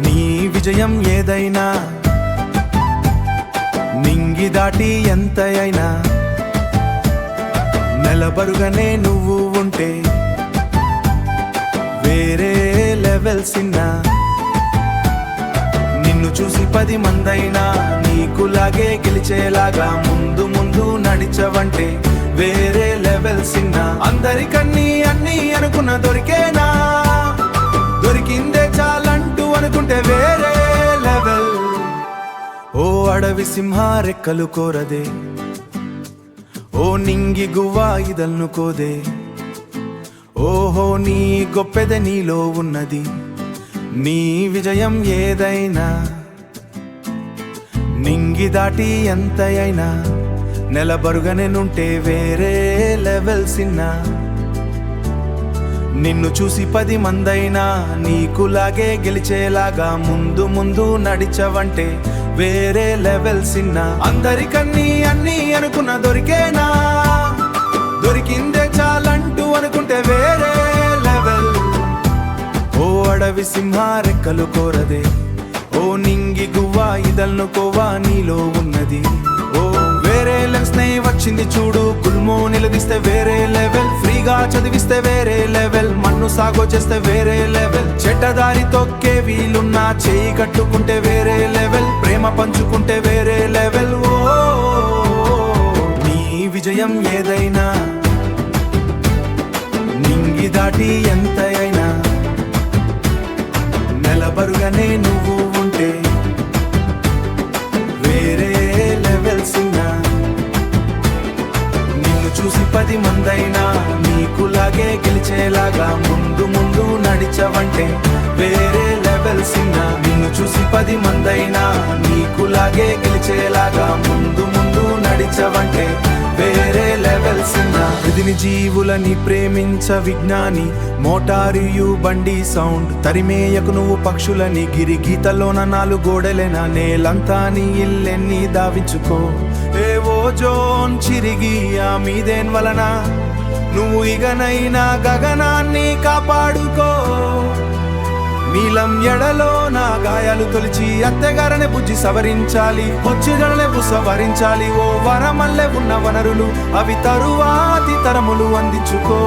నీ విజయం ఏదైనా నింగి దాటి ఎంత అయినా నెలబరుగానే నువ్వు ఉంటే వేరే లెవెల్స్ ఇన్నా నిన్ను చూసి 10 మందైనా నీకులాగే గెలిచేలాగా ముందు ముందు నడిచవంటే వేరే లెవెల్స్ ఇన్నా అందరికన్నీ అన్నీ అనుకున్న దొరికేనా దొరికిందే చాలంటూ అనుకుంటే వేరే లెవెల్ ఓ అడవి సింహ రెక్కలు కోరదే ఓ నింగి గువ్వ ఇదల్నుకోదే ఓహో నీ గొప్పెద నీలో ఉన్నది నీ విజయం ఏదైనా నింగి దాటి ఎంత అయినా నెలబరుగానే నుంటే వేరే లెవెల్స్ ఇన్నా నిన్ను చూసి 10 మందైనా నీకులాగే గెలిచేలాగా ముందు ముందు నడిచవంటే వేరే లెవెల్స్ ఇన్నా అందరికన్నీ అన్నీ అనుకున్న దొరికేనా దొరికిందే చాలంటూ అనుకుంటే వేరే లెవెల్ ఓ అడవి సింహ రెక్కలు కోరదే ఓ నింగి గువ్వ ఇదల్నుకోవా నీలో ఉన్నది ఓ వేరే లెన్స్ నే వచ్చింది చూడు గుల్మో నిలదీస్తే వేరే లెవెల్ ఫ్రీగా చదివిస్తే వేరే లెవెల్ మన్ను సాగో చేస్తే వేరే లెవెల్ చెడ్డదారి తొక్కే వీలున్నా చేయి కట్టుకుంటే వేరే లెవెల్ ప్రేమ పంచుకుంటే వేరే లెవెల్ ఓ నీ విజయం ఏదైనా నింగి దాటి ఎంత అయినా నెలబరుగానే నువ్వు ఉంటే వేరే లెవెల్స్ ఇన్నా నిన్ను చూసి 10 మందైనా నీకులాగే గెలిచేలాగా ముందు ముందు నడిచవంటే వేరే లెవెల్స్ ఇన్నా నిన్ను చూసి 10 మందైనా నీకులాగే గెలిచేలాగా ముందు ముందు నడిచవంటే వేరే లెవెల్స్ ఇన్నా విధిని జీవులని ప్రేమించ విజ్ఞాని మోటారియు బండి సౌండ్ తరిమేయకు నువ్వు పక్షులని గిరి గీతలోన 4 గోడలైన నేలంతా నీ ఇల్లెన్ని దావించుకో ఏవో జోన్ చిరిగి ఆ మీదేన్ వలన నువ్వు ఇగనైనా గగనాన్ని కాపాడుకో నీలం ఎడలో నా గాయాలు తొలిచి అత్తెగారనే బుజ్జి సవరించాలి వచ్చి సవరించాలి ఓ వరమల్లె ఉన్న వనరులు అవి తరువాతి తరములు అందించుకో